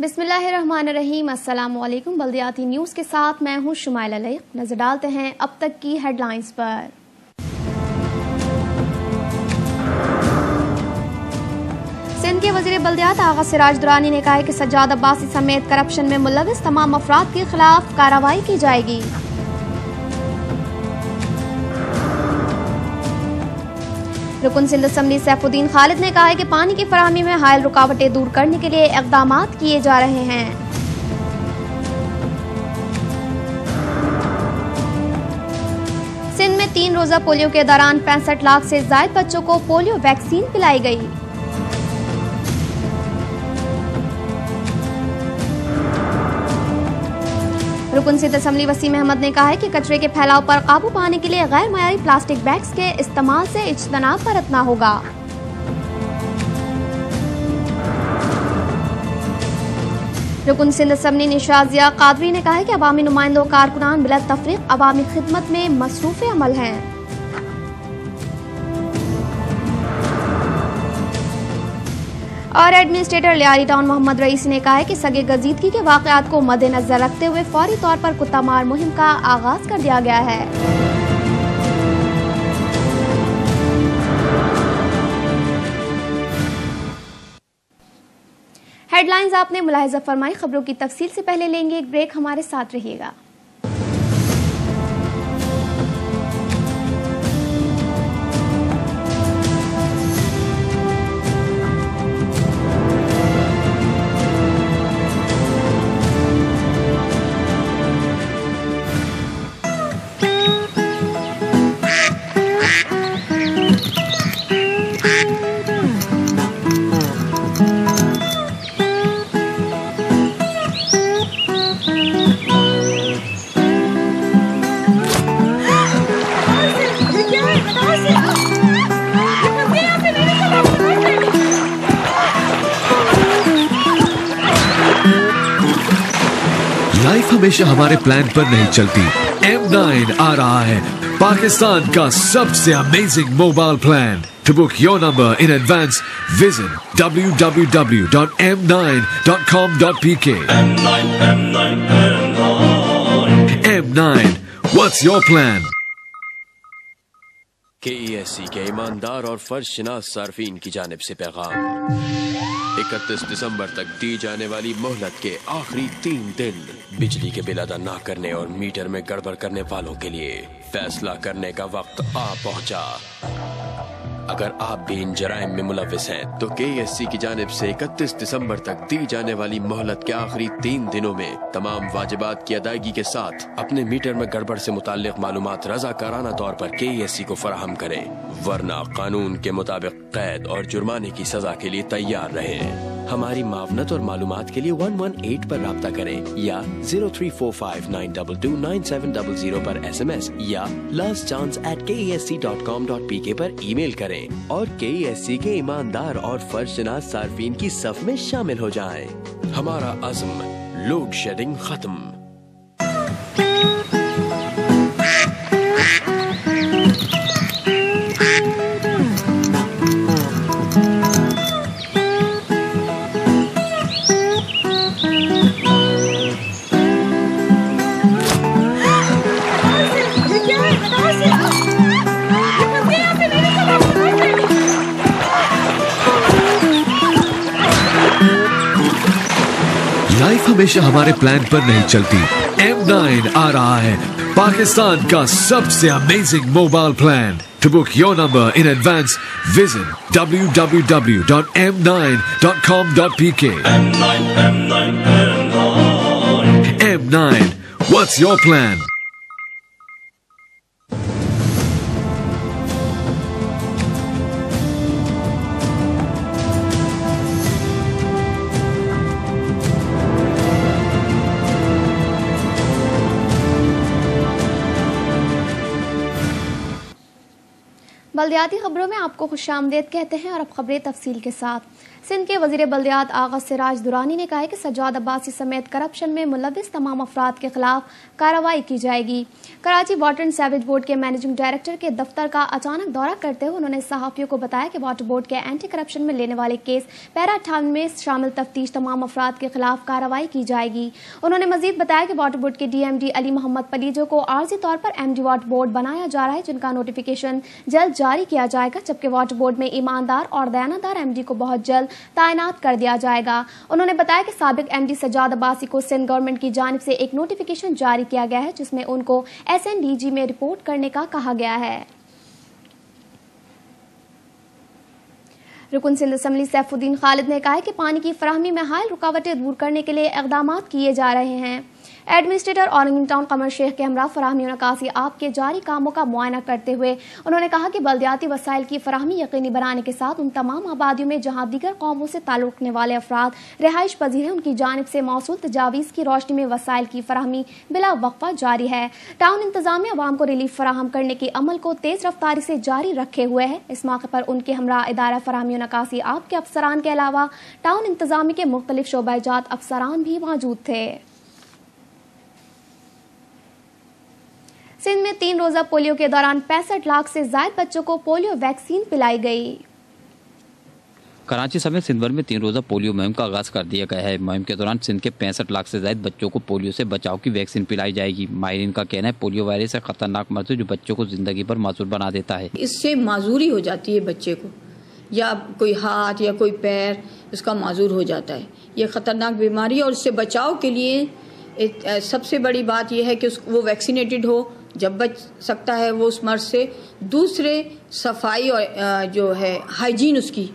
बिस्मिल्लाहिर्रहमानिर्रहीम। अस्सलाम वालेकुम। बल्दियाती न्यूज़ के साथ मैं हूँ शुमाइला लई। नजर डालते हैं अब तक की हेडलाइंस पर। सिंध के वज़ीर बल्दियात आगा सिराज दुरानी ने कहा है कि सज्जाद अब्बासी समेत करप्शन में मुलविस तमाम अफराद के खिलाफ कार्रवाई की जाएगी। रुकन सिंध असम्बली सैफुद्दीन खालिद ने कहा है कि पानी की फराहमी में हायल रुकावटें दूर करने के लिए इक़दामात किए जा रहे हैं। सिंध में 3 रोजा पोलियो के दौरान 65 लाख से ज्यादा बच्चों को पोलियो वैक्सीन पिलाई गई। रुकन सिंध असम्बली वसीम अहमद ने कहा है कि कचरे के फैलाव पर काबू पाने के लिए गैर मयारी प्लास्टिक बैग्स के इस्तेमाल से इज्तनाब बरतना होगा। रुकन सिंध असम्बली निशाजिया कादरी ने कहा है कि अवामी नुमाइंदों कारकुनान बिला तफरीक अवामी खिदमत में मसरूफ़ अमल हैं। और administrator Lyari town Mohammad rice ने कहा है कि सगे गजीदगी के वाक़यात को मद्देनजर रखते हुए फौरी तौर पर कुत्ता मार मुहिम का आगाज कर दिया गया है। हेडलाइंस आपने मुलाहिजा फरमाई। खबरों की तफसील से पहले लेंगे एक ब्रेक। हमारे साथ रहिएगा। लाइफ हमेशा हमारे प्लान पर नहीं चलती। M9 आ रहा है, पाकिस्तान का सबसे amazing mobile plan. To book your number in advance, visit www.m9.com.pk. M9, what's your plan? KESC के ईमानदार और फर्जशनास सार्फिन की जानिब से पैगाम। 31 दिसंबर तक दी जाने वाली मोहलत के आखिरी 3 दिन बिजली के बिल अदा न करने और मीटर में गड़बड़ करने वालों के लिए फैसला करने का वक्त आ पहुंचा। अगर आप भी इन जराइम में मुलविस हैं तो KESC की जानिब से 31 दिसंबर तक दी जाने वाली मोहलत के आखिरी 3 दिनों में तमाम वाजिबात की अदायगी के साथ अपने मीटर में गड़बड़ से मुताल्लिक मालूमात रज़ाकाराना तौर पर KESC को फराहम करें, वरना कानून के मुताबिक कैद और जुर्माने की सजा के लिए तैयार रहें। हमारी मावनत और मालूमात के लिए 118 पर राब्ता करें या 0345922970 पर SMS या lastchance@kesc.com.pk पर ईमेल करें और KESC के ईमानदार और फर्जशनास सार्फिन की सफ में शामिल हो जाएं। हमारा अज़्म, लोड शेडिंग खत्म। लाइफ हमेशा हमारे प्लान पर नहीं चलती। M9 आ रहा है, पाकिस्तान का सबसे amazing mobile plan. To book your number in advance, visit www.m9.com.pk. M9, what's your plan? बल्दियाती खबरों में आपको खुशामदीद कहते हैं और अब खबरें तफसील के साथ। सिंध के वजीर बल्दियात आगा सिराज दुरानी ने कहा है कि सज्जाद अब्बासी समेत करप्शन में मुलविस तमाम अफराद के खिलाफ कार्रवाई की जाएगी। Karachi water and sewage board के मैनेजिंग डायरेक्टर के दफ्तर का अचानक दौरा करते हुए उन्होंने सहाफियों को बताया कि वाटर बोर्ड के एंटी करप्शन में लेने वाले केस पैरा 58 में शामिल तफ्तीश तमाम अफराद के खिलाफ कार्रवाई की जाएगी। उन्होंने मजीद बताया कि वाटर बोर्ड के DMD अली मोहम्मद पलीजो को आर्जी तौर पर MD वाटर बोर्ड बनाया जा रहा है, जिनका नोटिफिकेशन जल्द जारी किया जाएगा, जबकि वाटर बोर्ड में ईमानदार और दयानतदार MD को बहुत जल्द तैनात कर दिया जाएगा। उन्होंने बताया कि साबिक MD सज्जाद अब्बासी को सिंध गवर्नमेंट की जानिब से एक नोटिफिकेशन जारी किया गया है, जिसमें उनको SNDG में रिपोर्ट करने का कहा गया है। रुकन सिंध असम्बली सैफुद्दीन खालिद ने कहा है कि पानी की फराहमी में हायल रुकावटें दूर करने के लिए इक़दाम किए जा रहे हैं। एडमिनिस्ट्रेटर औरंगी टाउन कमर शेख के हमरा फराहमी निकासी आप के जारी कामों का मुआयना करते हुए उन्होंने कहा कि बल्दियाती वसाइल की फराहमी यकीनी बनाने के साथ उन तमाम आबादियों में जहां दीगर कौमों से ताल्लुक़ रखने वाले अफराद रिहाइश पजीर हैं, उनकी जानिब से मौसूल तजावीज़ की रोशनी में वसाइल की फराहमी बिला वक्फा जारी है। टाउन इंतजामिया अवाम को रिलीफ फराहम करने के अमल को तेज रफ्तारी से जारी रखे हुए है। इस मौके पर उनके हमरा इदारा फराहमी निकासी आप के अफसरान के अलावा टाउन इंतजामिया के मुख्तलिफ शोबाजात अफसरान भी मौजूद थे। सिंध में 3 रोजा पोलियो के दौरान 65 लाख से ज्यादा बच्चों को पोलियो वैक्सीन पिलाई गई। कराची समेत सिंध भर में 3 रोजा पोलियो मुहिम का आगाज कर दिया गया है। मुहिम के दौरान सिंध के 65 लाख से ज्यादा बच्चों को पोलियो से बचाव की वैक्सीन पिलाई जाएगी। माहिरीन का कहना है पोलियो वायरस एक खतरनाक मर्ज है जो बच्चों को जिंदगी भर माजूर बना देता है। इससे माजूरी हो जाती है बच्चे को, या कोई हाथ या कोई पैर उसका माजूर हो जाता है। ये खतरनाक बीमारी है और इससे बचाव के लिए सबसे बड़ी बात यह है कि वो वैक्सीनेटेड हो, जब बच सकता है वो उस मर्ज से। दूसरे सफाई और जो है हाइजीन उसकी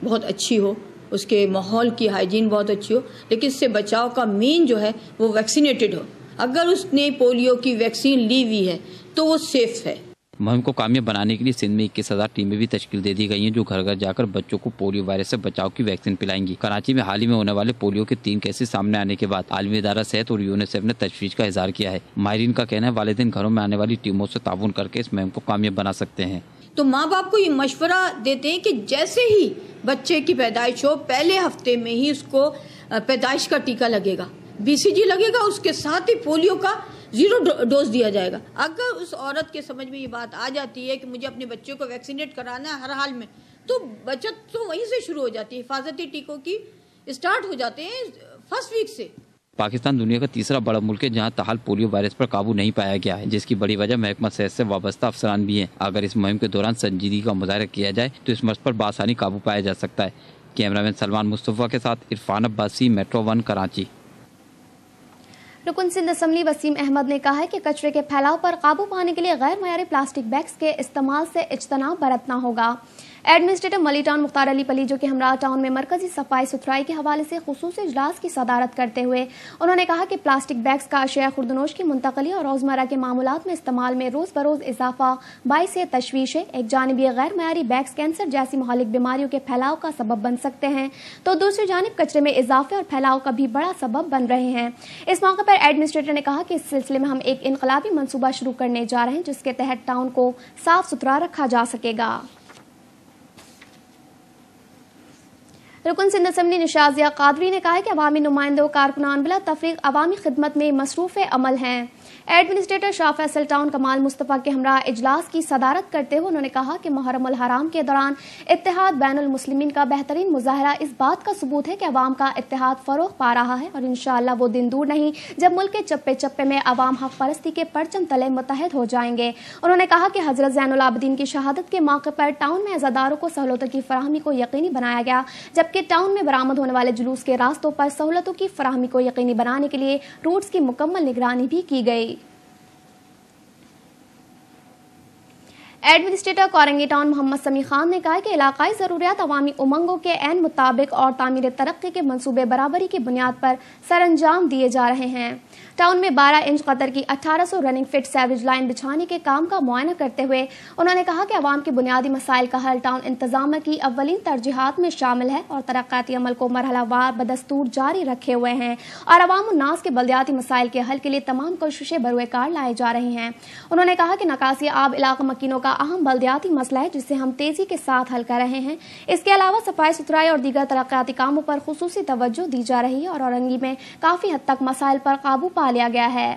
बहुत अच्छी हो, उसके माहौल की हाइजीन बहुत अच्छी हो, लेकिन इससे बचाव का मेन जो है वो वैक्सीनेटेड हो। अगर उसने पोलियो की वैक्सीन ली हुई है तो वो सेफ है। मुहिम को कामयाब बनाने के लिए सिंध में 21,000 टीमें भी तश्कील दे दी गई हैं जो घर घर जाकर बच्चों को पोलियो वायरस से बचाव की वैक्सीन पिलाएंगी। कराची में हाल ही में होने वाले पोलियो के 3 केसेस सामने आने के बाद आलमी इदारा सेहत और यूनिसेफ ने तशवीश का इजहार किया है। माहिरीन का कहना है वालिदैन घरों में आने वाली टीमों से ताउन करके इस मुहिम को कामयाब बना सकते हैं। तो माँ बाप को ये मशवरा देते हैं कि जैसे ही बच्चे की पैदाइश हो पहले हफ्ते में ही उसको पैदाइश का टीका लगेगा, BCG लगेगा, उसके साथ ही पोलियो का 0 डोज दिया जाएगा। अगर उस औरत के समझ में ये बात आ जाती है कि मुझे अपने बच्चों को वैक्सीनेट कराना है हर हाल में, तो बचत तो वहीं से शुरू हो जाती है। हिफाजती टीकों की स्टार्ट हो जाते हैं फर्स्ट वीक से। पाकिस्तान दुनिया का तीसरा बड़ा मुल्क है जहां ताहाल पोलियो वायरस पर काबू नहीं पाया गया है, जिसकी बड़ी वजह महकमा सेहत से वाबस्ता अफसरान भी हैं। अगर इस मुहिम के दौरान संजीदगी का मुजाहरा किया जाए तो इस मर्ज पर बआसानी काबू पाया जा सकता है। कैमरामैन सलमान मुस्तफा के साथ इरफान अब्बासी, मेट्रो 1 कराची। रुकन सिंध असम्बली वसीम अहमद ने कहा है कि कचरे के फैलाव पर काबू पाने के लिए गैर मयारी प्लास्टिक बैग्स के इस्तेमाल से इज्तनाब बरतना होगा। एडमिनिस्ट्रेटर मली टाउन मुख्तार अली पलीजो के हमरा टाउन में मरकजी सफाई सुथराई के हवाले से खुसूसी इजलास की सदारत करते हुए उन्होंने कहा कि प्लास्टिक बैग्स का अशिया खुर्दनोश की मुंतकली और रोजमर्रा के मामूलात में इस्तेमाल में रोज बरोज इजाफा बाइस तशवीश है। एक जानिब ये गैर मयारी बैग्स कैंसर जैसी मुहालिक बीमारियों के फैलाव का सबब बन सकते हैं, तो दूसरी जानिब कचरे में इजाफे और फैलाव का भी बड़ा सबब बन रहे हैं। इस मौके पर एडमिनिस्ट्रेटर ने कहा कि इस सिलसिले में हम एक इनकलाबी मनसूबा शुरू करने जा रहे हैं जिसके तहत टाउन को साफ सुथरा रखा जा सकेगा। रुकन सिंध असम्बली निशाजिया कादरी ने कहा है कि अवामी नुमाइंदों कारकुनान बिला तफरीक अवामी खिदमत में मसरूफ़ अमल हैं। एडमिनिस्ट्रेटर शाह फैसल टाउन कमाल मुस्तफ़ा के हमरा इजलास की सदारत करते हुए उन्होंने कहा कि मुहर्रम उल हराम के दौरान इत्तेहाद बैनुल मुस्लिमीन का बेहतरीन मुजाहरा इस बात का सबूत है कि अवाम का इत्तेहाद फरोग पा रहा है और इंशाअल्लाह वो दिन दूर नहीं जब मुल्क के चप्पे चप्पे में अवाम हक परस्ती के परचम तले मुत्तहद हो जाएंगे। उन्होंने कहा कि हजरत ज़ैनुल आबिदीन की शहादत के मौके पर टाउन में अज़ादारों को सहूलतों की फराहमी को यकीनी बनाया गया, जबकि टाउन में बरामद होने वाले जुलूस के रास्तों पर सहूलतों की फराहमी को यकीनी बनाने के लिए रूट्स की मुकम्मल निगरानी भी की गई। एडमिनिस्ट्रेटर औरंगी टाउन मोहम्मद समी खान ने कहा कि इलाकाई जरूरियात अवामी उमंगों के ऐन मुताबिक और तामीर तरक्की के मंसूबे बराबरी की बुनियाद पर सरअंजाम दिए जा रहे हैं। टाउन में 12 इंच कतर की 1800 रनिंग फिट सैवेज लाइन बिछाने के काम का मुआयना करते हुए उन्होंने कहा कि अवाम के बुनियादी मसाइल का हल टाउन इंतजाम की अव्वलीन तरजीहात में शामिल है और तरक्याती अमल को मरहलावार बदस्तूर जारी रखे हुए हैं और अवाम उन्नास के बल्दियाती मसाइल के हल के लिए तमाम कोशिशें बरूए कार लाई जा रही हैं। उन्होंने कहा कि नकासी आब इलाका मकीनों का अहम बल्दियाती मसला है जिसे हम तेजी के साथ हल कर रहे हैं। इसके अलावा सफाई सुथराई और दीगर तरक्याती कामों पर खुसूसी तवज्जो दी जा रही है और औरंगी में काफी हद तक मसाइल पर काबू पा लिया गया है।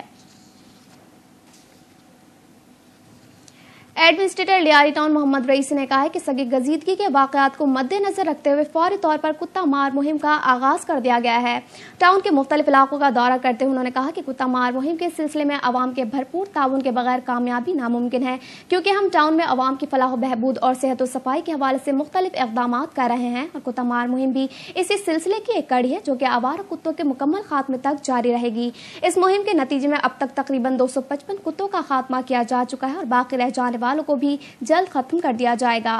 एडमिनिस्ट्रेटर लियारी टाउन मोहम्मद रईसी ने कहा है कि सगी गजीदगी के वाकयात को मद्देनजर रखते हुए फौरी तौर पर कुत्ता मार मुहिम का आगाज कर दिया गया है। टाउन के मुख्तलिफ इलाकों का दौरा करते हुए उन्होंने कहा कि कुत्ता मार मुहिम के सिलसिले में अवाम के भरपूर ताउन के बगैर कामयाबी नामुमकिन है, क्योंकि हम टाउन में अवाम की फलाह बहबूद और सेहत और सफाई के हवाले से मुख्तलिफ इक़दाम कर रहे हैं और कुत्ता मार मुहिम भी इसी सिलसिले की एक कड़ी है जो कि आवारा कुत्तों के मुकम्मल खात्मे तक जारी रहेगी। इस मुहिम के नतीजे में अब तक तकरीबन 255 कुत्तों का खात्मा किया जा चुका है और बाकी रह जाने वालों को भी जल्द खत्म कर दिया जाएगा।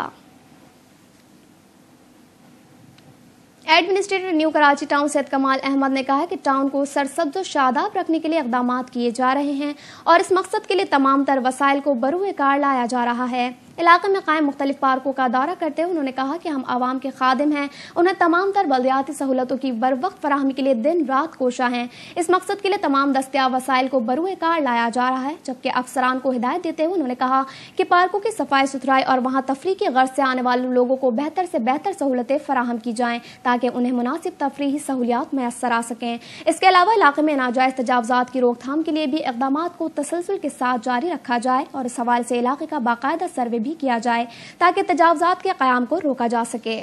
Administrator new Karachi town Syed कमाल अहमद ने कहा है कि टाउन को सरसब्ज और शादाब रखने के लिए इक़दाम किए जा रहे हैं और इस मकसद के लिए तमाम तर वसाइल को बरूए कार लाया जा रहा है। इलाके में कायम मुख्तलिफ पार्कों का दौरा करते हुए उन्होंने कहा कि हम आवाम के खादिम हैं, उन्हें तमाम तर बल्दियाती सहूलतों की बर वक्त फराहमी के लिए दिन रात कोशा हैं। इस मकसद के लिए तमाम दस्तियाब वसाइल को बरूए कार लाया जा रहा है। जबकि अफसरान को हिदायत देते हुए उन्होंने कहा कि पार्कों की सफाई सुथराई और वहाँ तफरीह की गर्ज से आने वाले लोगों को बेहतर से बेहतर सहूलतें फराहम की जाएँ ताकि उन्हें मुनासिब तफरीही सहूलियात मैसर आ सकें। इसके अलावा इलाके में नाजायज तजावुज़ात की रोकथाम के लिए भी इक़दाम को तसलसल के साथ जारी रखा जाए और इस हवाले से इलाके का बाकायदा सर्वे भी किया जाए ताकि तजावुज़ात के क़याम को रोका जा सके।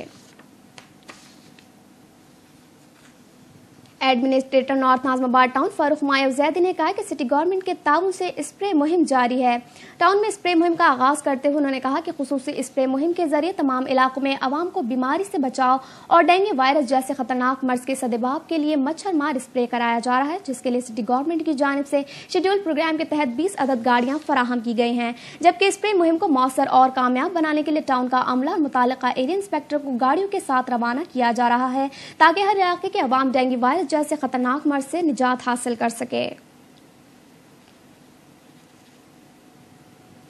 Administrator north Nazimabad town Farooq मायव जैदी ने कहा कि सिटी गवर्नमेंट के ताउन से स्प्रे मुहिम जारी है। टाउन में स्प्रे मुहिम का आगाज करते हुए उन्होंने कहा कि खुसूसी स्प्रे मुहिम के जरिए तमाम इलाकों में आवाम को बीमारी से बचाव और डेंगू वायरस जैसे खतरनाक मर्ज के सदेबाब के लिए मच्छर मार स्प्रे कराया जा रहा है, जिसके लिए सिटी गवर्नमेंट की जानिब से शेड्यूल प्रोग्राम के तहत 20 अदद गाड़ियां फराहम की गई हैं। जबकि स्प्रे मुहिम को मौसर और कामयाब बनाने के लिए टाउन का अमला और मुताल्लिका एरिया इंस्पेक्टर को गाड़ियों के साथ रवाना किया जा रहा है ताकि हर इलाके के अवाम डेंगू वायरस जैसे खतरनाक मर्ज से निजात हासिल कर सके।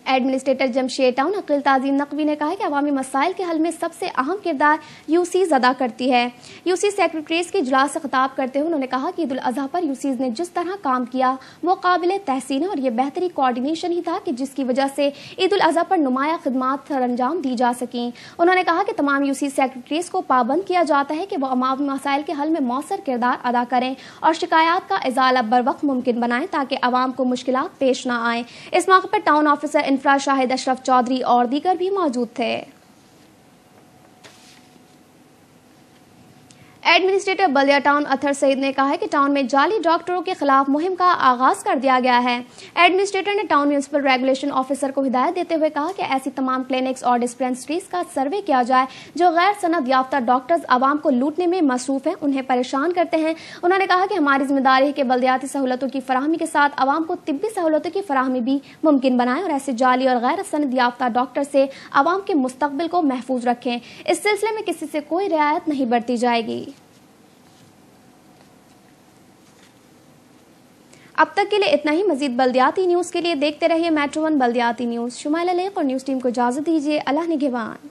एडमिनिस्ट्रेटर जमशेद टाउन अकील ताज़ीम नकवी ने कहा कि अवामी मसाइल के हल में सबसे अहम किरदार यूसीज अदा करती है। यूसी सेक्रेटरीज के इजलास से खिताब करते हुए उन्होंने कहा कि ईद उल अज़हा पर यूसीज ने जिस तरह काम किया वो काबिल तहसीन है और ये बेहतरी कोऑर्डिनेशन ही था कि जिसकी वजह से ईद उल अज़हा पर नुमाया खिदमात अंजाम दी जा सकें। उन्होंने कहा कि तमाम यूसी सेक्रेटरीज को पाबंद किया जाता है कि वो अवामी मसाइल के हल में मौसर किरदार अदा करें और शिकायत का इजाला बर वक्त मुमकिन बनाएं ताकि अवाम को मुश्किलात पेश न आए। इस मौके पर town officer infra Shahid Ashraf Chaudhry और दीगर भी मौजूद थे। एडमिनिस्ट्रेटर बल्दिया टाउन अथर सईद ने कहा है कि टाउन में जाली डॉक्टरों के खिलाफ मुहिम का आगाज कर दिया गया है। एडमिनिस्ट्रेटर ने टाउन म्यूनिसिपल रेगुलेशन ऑफिसर को हिदायत देते हुए कहा कि ऐसी तमाम क्लिनिक्स और डिस्पेंसरीज का सर्वे किया जाए जो गैर सनद याफ्ता डॉक्टर्स आवाम को लूटने में मसरूफ हैं, उन्हें परेशान करते हैं। उन्होंने कहा कि हमारी जिम्मेदारी है कि बल्दियाती सहूलतों की फराहमी के साथ आवाम को तिब्बी सहूलतों की फराहमी भी मुमकिन बनाएं और ऐसे जाली और गैर सनद याफ्ता डॉक्टर से आवाम के मुस्तकबिल को महफूज रखें। इस सिलसिले में किसी से कोई रियायत नहीं बरती जाएगी। अब तक के लिए इतना ही। मजीद बल्दियाती न्यूज़ के लिए देखते रहिए मेट्रो 1 बल्दियाती न्यूज़। शुमाइला लेक और न्यूज़ टीम को इजाज़त दीजिए। अल्लाह निगहबान।